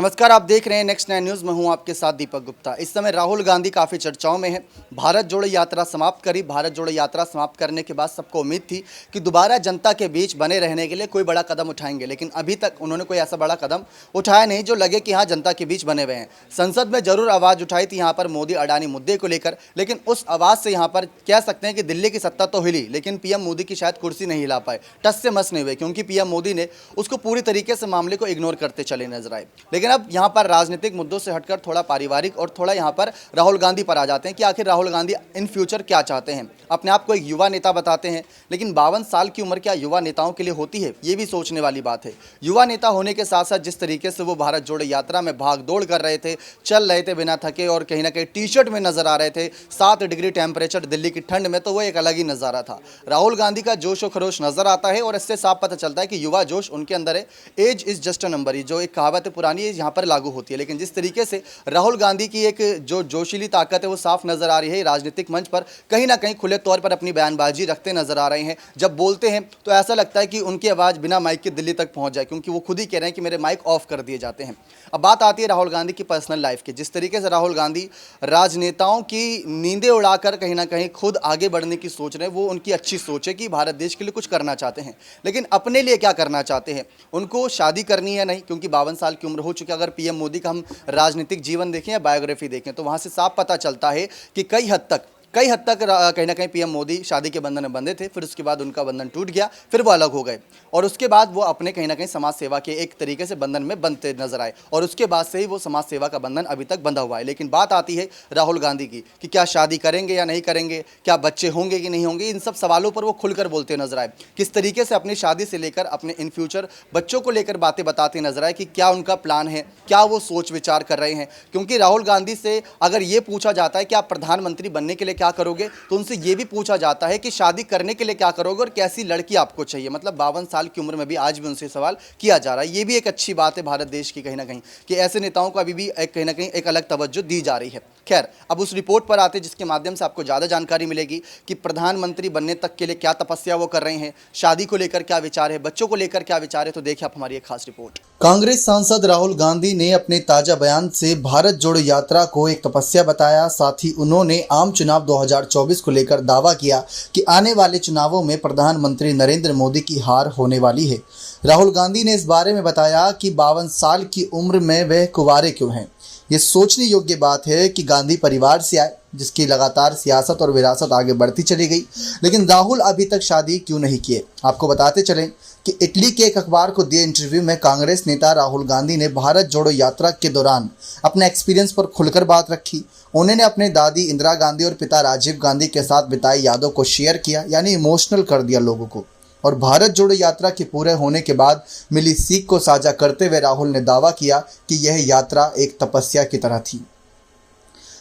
नमस्कार, आप देख रहे हैं नेक्स्ट 9 न्यूज़। मैं हूं आपके साथ दीपक गुप्ता। इस समय राहुल गांधी काफ़ी चर्चाओं में है। भारत जोड़ो यात्रा समाप्त करी। भारत जोड़ो यात्रा समाप्त करने के बाद सबको उम्मीद थी कि दोबारा जनता के बीच बने रहने के लिए कोई बड़ा कदम उठाएंगे, लेकिन अभी तक उन्होंने कोई ऐसा बड़ा कदम उठाया नहीं जो लगे कि हाँ जनता के बीच बने हुए हैं। संसद में जरूर आवाज़ उठाई थी यहाँ पर मोदी अडानी मुद्दे को लेकर, लेकिन उस आवाज़ से यहाँ पर कह सकते हैं कि दिल्ली की सत्ता तो हिली, लेकिन पीएम मोदी की शायद कुर्सी नहीं हिला पाए, टस से मस नहीं हुए, क्योंकि पीएम मोदी ने उसको पूरी तरीके से मामले को इग्नोर करते चले नजर आए। लेकिन अब यहाँ पर राजनीतिक मुद्दों से हटकर थोड़ा पारिवारिक और थोड़ा यहाँ पर राहुल गांधी पर आ जाते हैं कि आखिर राहुल गांधी इन फ्यूचर क्या चाहते हैं। अपने आप को एक युवा नेता बताते हैं, लेकिन 52 साल की उम्र क्या युवा नेताओं के लिए होती है, ये भी सोचने वाली बात है। युवा नेता होने के साथ साथ जिस तरीके से वो भारत जोड़ो यात्रा में भाग दौड़ कर रहे थे, चल रहे थे बिना थके और कहीं ना कहीं टी शर्ट में नजर आ रहे थे, 7 डिग्री टेम्परेचर दिल्ली की ठंड में, तो वो एक अलग ही नज़ारा था। राहुल गांधी का जोश और खरोश नजर आता है और इससे साफ पता चलता है कि युवा जोश उनके अंदर है। Age is just a number, जो एक कहावत पुरानी है यहाँ पर लागू होती है। लेकिन जिस तरीके से राहुल गांधी की एक जो जोशीली ताकत है वो साफ नजर आ रही है। राजनीतिक मंच पर कहीं ना कहीं खुले तौर पर अपनी बयानबाजी रखते नजर आ रहे हैं। जब बोलते हैं तो ऐसा लगता है कि उनकी आवाज़ बिना माइक के दिल्ली तक पहुंच जाए, क्योंकि वो खुद ही कह रहे हैं कि मेरे माइक ऑफ कर दिए जाते हैं। अब बात आती है राहुल गांधी की पर्सनल लाइफ की। जिस तरीके से राहुल गांधी राजनेताओं की नींदें उड़ाकर कहीं ना कहीं खुद आगे बढ़ने की सोच रहे हैं, वो उनकी अच्छी सोच है कि भारत देश के लिए कुछ करना चाहते हैं, लेकिन अपने लिए क्या करना चाहते हैं। उनको शादी करनी है नहीं, क्योंकि 52 साल की उम्र हो चुकी है। अगर पीएम मोदी का हम राजनीतिक जीवन देखें या बायोग्राफी देखें तो वहाँ से साफ पता चलता है कि कई हद तक कहीं ना कहीं पीएम मोदी शादी के बंधन में बंधे थे, फिर उसके बाद उनका बंधन टूट गया, फिर वो अलग हो गए और उसके बाद वो अपने कहीं ना कहीं समाज सेवा के एक तरीके से बंधन में बंधते नजर आए और उसके बाद से ही वो समाज सेवा का बंधन अभी तक बंधा हुआ है। लेकिन बात आती है राहुल गांधी की कि क्या शादी करेंगे या नहीं करेंगे, क्या बच्चे होंगे कि नहीं होंगे, इन सब सवालों पर वो खुलकर बोलते नजर आए। किस तरीके से अपनी शादी से लेकर अपने इन फ्यूचर बच्चों को लेकर बातें बताते नजर आए कि क्या उनका प्लान है, क्या वो सोच विचार कर रहे हैं। क्योंकि राहुल गांधी से अगर ये पूछा जाता है कि आप प्रधानमंत्री बनने के लिए क्या करोगे, तो उनसे ये भी पूछा जाता है कि शादी करने के लिए क्या करोगे और कैसी लड़की आपको चाहिए। मतलब 52 साल की उम्र में भी आज भी उनसे सवाल किया जा रहा है। ये भी एक अच्छी बात है भारत देश की कहीं ना कहीं कि ऐसे नेताओं को अभी भी कहीं ना कहीं एक अलग तवज्जो दी जा रही है। खैर, अब उस रिपोर्ट पर आते जिसके माध्यम से आपको ज़्यादा जानकारी मिलेगी कि प्रधानमंत्री बनने तक के लिए क्या तपस्या वो कर रहे हैं, शादी को लेकर क्या विचार है, बच्चों को लेकर क्या विचार है। तो देखिए आप हमारी एक खास रिपोर्ट। कांग्रेस सांसद राहुल गांधी ने अपने ताजा बयान से भारत जोड़ो यात्रा को एक तपस्या बताया। साथ ही उन्होंने आम चुनाव 2024 को लेकर दावा किया कि आने वाले चुनावों में प्रधानमंत्री नरेंद्र मोदी की हार होने वाली है। राहुल गांधी ने इस बारे में बताया कि 52 साल की उम्र में वह कुंवारे क्यों हैं। ये सोचने योग्य बात है कि गांधी परिवार से आए जिसकी लगातार सियासत और विरासत आगे बढ़ती चली गई, लेकिन राहुल अभी तक शादी क्यों नहीं किए। आपको बताते चलें कि इटली के एक अखबार को दिए इंटरव्यू में कांग्रेस नेता राहुल गांधी ने भारत जोड़ो यात्रा के दौरान अपने एक्सपीरियंस पर खुलकर बात रखी। उन्होंने अपने दादी इंदिरा गांधी और पिता राजीव गांधी के साथ बिताई यादों को शेयर किया, यानी इमोशनल कर दिया लोगों को। और भारत जोड़ो यात्रा के पूरे होने के बाद मिली सीख को साझा करते हुए राहुल ने दावा किया कि यह यात्रा एक तपस्या की तरह थी।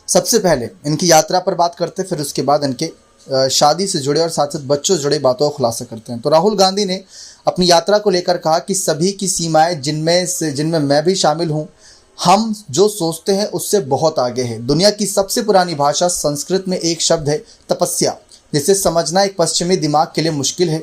सबसे पहले इनकी यात्रा पर बात करते, फिर उसके बाद इनके शादी से जुड़े और साथ साथ बच्चों से जुड़े बातों का खुलासा करते हैं। तो राहुल गांधी ने अपनी यात्रा को लेकर कहा कि सभी की सीमाएं जिनमें मैं भी शामिल हूं, हम जो सोचते हैं उससे बहुत आगे है। दुनिया की सबसे पुरानी भाषा संस्कृत में एक शब्द है तपस्या, जिसे समझना एक पश्चिमी दिमाग के लिए मुश्किल है,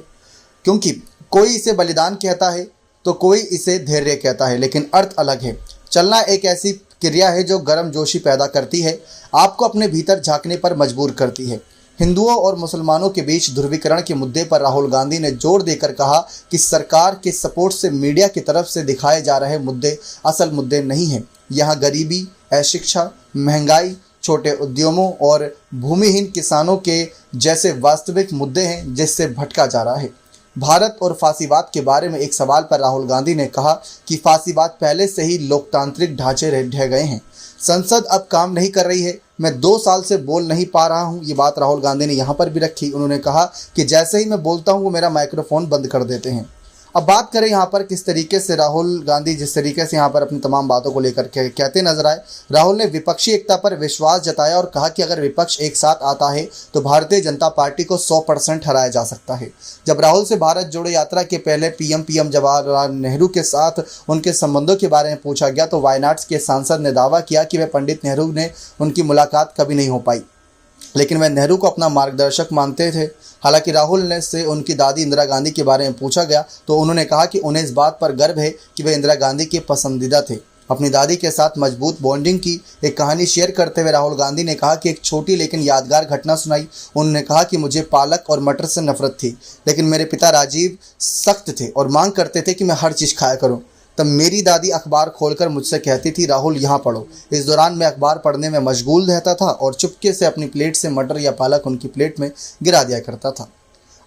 क्योंकि कोई इसे बलिदान कहता है तो कोई इसे धैर्य कहता है, लेकिन अर्थ अलग है। चलना एक ऐसी क्रिया है जो गर्मजोशी पैदा करती है, आपको अपने भीतर झांकने पर मजबूर करती है। हिंदुओं और मुसलमानों के बीच ध्रुवीकरण के मुद्दे पर राहुल गांधी ने जोर देकर कहा कि सरकार के सपोर्ट से मीडिया की तरफ से दिखाए जा रहे मुद्दे असल मुद्दे नहीं हैं। यहाँ गरीबी, अशिक्षा, महंगाई, छोटे उद्यमों और भूमिहीन किसानों के जैसे वास्तविक मुद्दे हैं जिससे भटका जा रहा है। भारत और फासीवाद के बारे में एक सवाल पर राहुल गांधी ने कहा कि फासीवाद पहले से ही लोकतांत्रिक ढांचे ढह गए हैं, संसद अब काम नहीं कर रही है, मैं 2 साल से बोल नहीं पा रहा हूं। ये बात राहुल गांधी ने यहाँ पर भी रखी। उन्होंने कहा कि जैसे ही मैं बोलता हूं वो मेरा माइक्रोफोन बंद कर देते हैं। अब बात करें यहाँ पर किस तरीके से राहुल गांधी जिस तरीके से यहाँ पर अपनी तमाम बातों को लेकर कहते नजर आए। राहुल ने विपक्षी एकता पर विश्वास जताया और कहा कि अगर विपक्ष एक साथ आता है तो भारतीय जनता पार्टी को 100% हराया जा सकता है। जब राहुल से भारत जोड़ो यात्रा के पहले पीएम जवाहरलाल नेहरू के साथ उनके संबंधों के बारे में पूछा गया तो वायनाड के सांसद ने दावा किया कि वह पंडित नेहरू ने उनकी मुलाकात कभी नहीं हो पाई, लेकिन वह नेहरू को अपना मार्गदर्शक मानते थे। हालांकि राहुल ने से उनकी दादी इंदिरा गांधी के बारे में पूछा गया तो उन्होंने कहा कि उन्हें इस बात पर गर्व है कि वे इंदिरा गांधी के पसंदीदा थे। अपनी दादी के साथ मजबूत बॉन्डिंग की एक कहानी शेयर करते हुए राहुल गांधी ने कहा कि एक छोटी लेकिन यादगार घटना सुनाई। उन्होंने कहा कि मुझे पालक और मटर से नफरत थी, लेकिन मेरे पिता राजीव सख्त थे और मांग करते थे कि मैं हर चीज़ खाया करूं। तब मेरी दादी अखबार खोलकर मुझसे कहती थी, राहुल यहाँ पढ़ो। इस दौरान मैं अखबार पढ़ने में मशगूल रहता था और चुपके से अपनी प्लेट से मटर या पालक उनकी प्लेट में गिरा दिया करता था।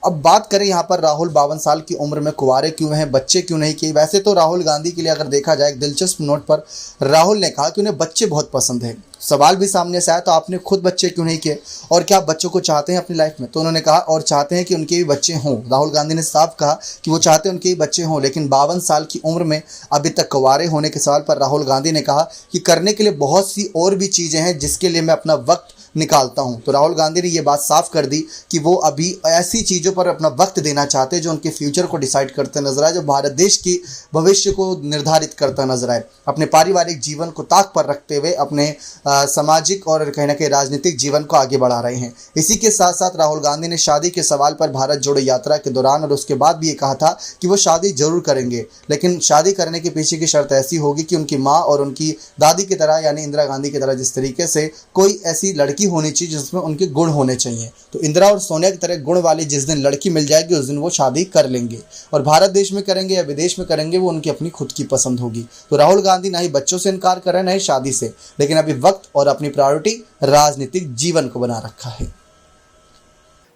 अब बात करें यहाँ पर राहुल 52 साल की उम्र में कुंवारे क्यों हैं, बच्चे क्यों नहीं किए। वैसे तो राहुल गांधी के लिए अगर देखा जाए एक दिलचस्प नोट पर राहुल ने कहा कि उन्हें बच्चे बहुत पसंद हैं। सवाल भी सामने से आया तो आपने खुद बच्चे क्यों नहीं किए और क्या आप बच्चों को चाहते हैं अपनी लाइफ में, तो उन्होंने कहा और चाहते हैं कि उनके भी बच्चे हों। राहुल गांधी ने साफ कहा कि वो चाहते हैं उनके भी बच्चे हों, लेकिन 52 साल की उम्र में अभी तक कुंवारे होने के सवाल पर राहुल गांधी ने कहा कि करने के लिए बहुत सी और भी चीज़ें हैं जिसके लिए मैं अपना वक्त निकालता हूं। तो राहुल गांधी ने ये बात साफ कर दी कि वो अभी ऐसी चीज़ों पर अपना वक्त देना चाहते हैं जो उनके फ्यूचर को डिसाइड करते नजर आए, जो भारत देश की भविष्य को निर्धारित करता नजर आए। अपने पारिवारिक जीवन को ताक पर रखते हुए अपने सामाजिक और कहीं ना कहीं राजनीतिक जीवन को आगे बढ़ा रहे हैं। इसी के साथ साथ राहुल गांधी ने शादी के सवाल पर भारत जोड़ो यात्रा के दौरान और उसके बाद भी ये कहा था कि वो शादी जरूर करेंगे, लेकिन शादी करने के पीछे की शर्त ऐसी होगी कि उनकी माँ और उनकी दादी की तरह यानी इंदिरा गांधी की तरह जिस तरीके से कोई ऐसी लड़की होनी चाहिए जिसमें उनके गुण होने चाहिए। तो इंदिरा और सोनिया की तरह गुण वाली जिस दिन लड़की मिल जाएगी उस दिन वो शादी कर लेंगे, और भारत देश में करेंगे या विदेश में करेंगे वो उनकी अपनी खुद की पसंद होगी। तो राहुल गांधी ना ही बच्चों से इनकार कर रहे हैं ना ही शादी से, लेकिन अभी वक्त और अपनी प्रायोरिटी राजनीतिक जीवन को बना रखा है।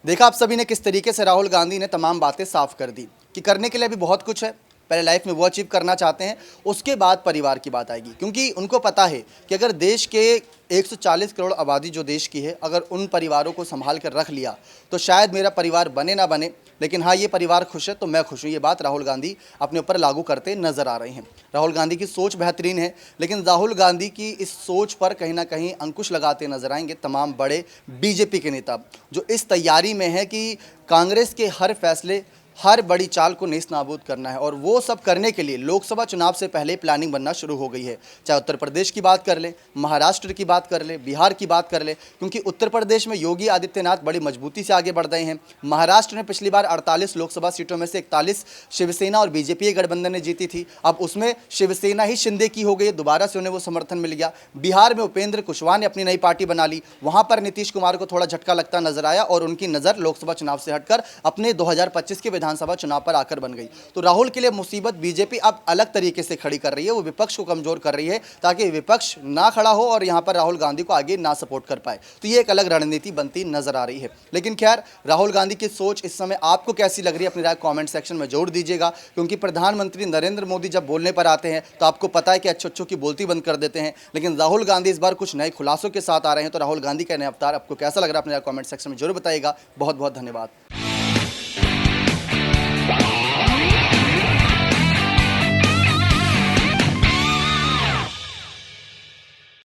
देखा आप सभी ने किस तरीके से राहुल गांधी ने तमाम बातें साफ कर दी कि करने के लिए अभी बहुत कुछ है। पहले लाइफ में वो अचीव करना चाहते हैं, उसके बाद परिवार की बात आएगी, क्योंकि उनको पता है कि अगर देश के 140 करोड़ आबादी जो देश की है, अगर उन परिवारों को संभाल कर रख लिया तो शायद मेरा परिवार बने ना बने, लेकिन हाँ ये परिवार खुश है तो मैं खुश हूँ। ये बात राहुल गांधी अपने ऊपर लागू करते नजर आ रहे हैं। राहुल गांधी की सोच बेहतरीन है, लेकिन राहुल गांधी की इस सोच पर कहीं ना कहीं अंकुश लगाते नजर आएंगे तमाम बड़े बीजेपी के नेता, जो इस तैयारी में है कि कांग्रेस के हर फैसले, हर बड़ी चाल को नेस्त नाबूद करना है। और वो सब करने के लिए लोकसभा चुनाव से पहले प्लानिंग बनना शुरू हो गई है। चाहे उत्तर प्रदेश की बात कर ले, महाराष्ट्र की बात कर ले, बिहार की बात कर ले, क्योंकि उत्तर प्रदेश में योगी आदित्यनाथ बड़ी मजबूती से आगे बढ़ रहे हैं। महाराष्ट्र में पिछली बार 48 लोकसभा सीटों में से 41 शिवसेना और बीजेपी गठबंधन ने जीती थी। अब उसमें शिवसेना ही शिंदे की हो गई, दोबारा से उन्हें वो समर्थन मिल गया। बिहार में उपेंद्र कुशवाहा ने अपनी नई पार्टी बना ली, वहां पर नीतीश कुमार को थोड़ा झटका लगता नजर आया और उनकी नज़र लोकसभा चुनाव से हटकर अपने 2025 के विधानसभा चुनाव पर आकर बन गई। तो राहुल के लिए मुसीबत बीजेपी अब अलग तरीके से खड़ी कर रही है, वो विपक्ष को कमजोर कर रही है ताकि विपक्ष ना खड़ा हो और यहां पर राहुल गांधी को आगे ना सपोर्ट कर पाए। तो ये एक अलग रणनीति बनती नजर आ रही है। लेकिन खैर, राहुल गांधी की सोच इस समय आपको कैसी लग रही है, अपनी राय कमेंट सेक्शन में जोड़ दीजिएगा, क्योंकि प्रधानमंत्री नरेंद्र मोदी जब बोलने पर आते हैं तो आपको पता है कि अच्छों की बोलती बंद कर देते हैं, लेकिन राहुल गांधी इस बार कुछ नए खुलासों के साथ आ रहे हैं। तो राहुल गांधी का नया अवतार आपको कैसा लग रहा है, अपने कमेंट सेक्शन में जरूर बताइएगा। बहुत बहुत धन्यवाद।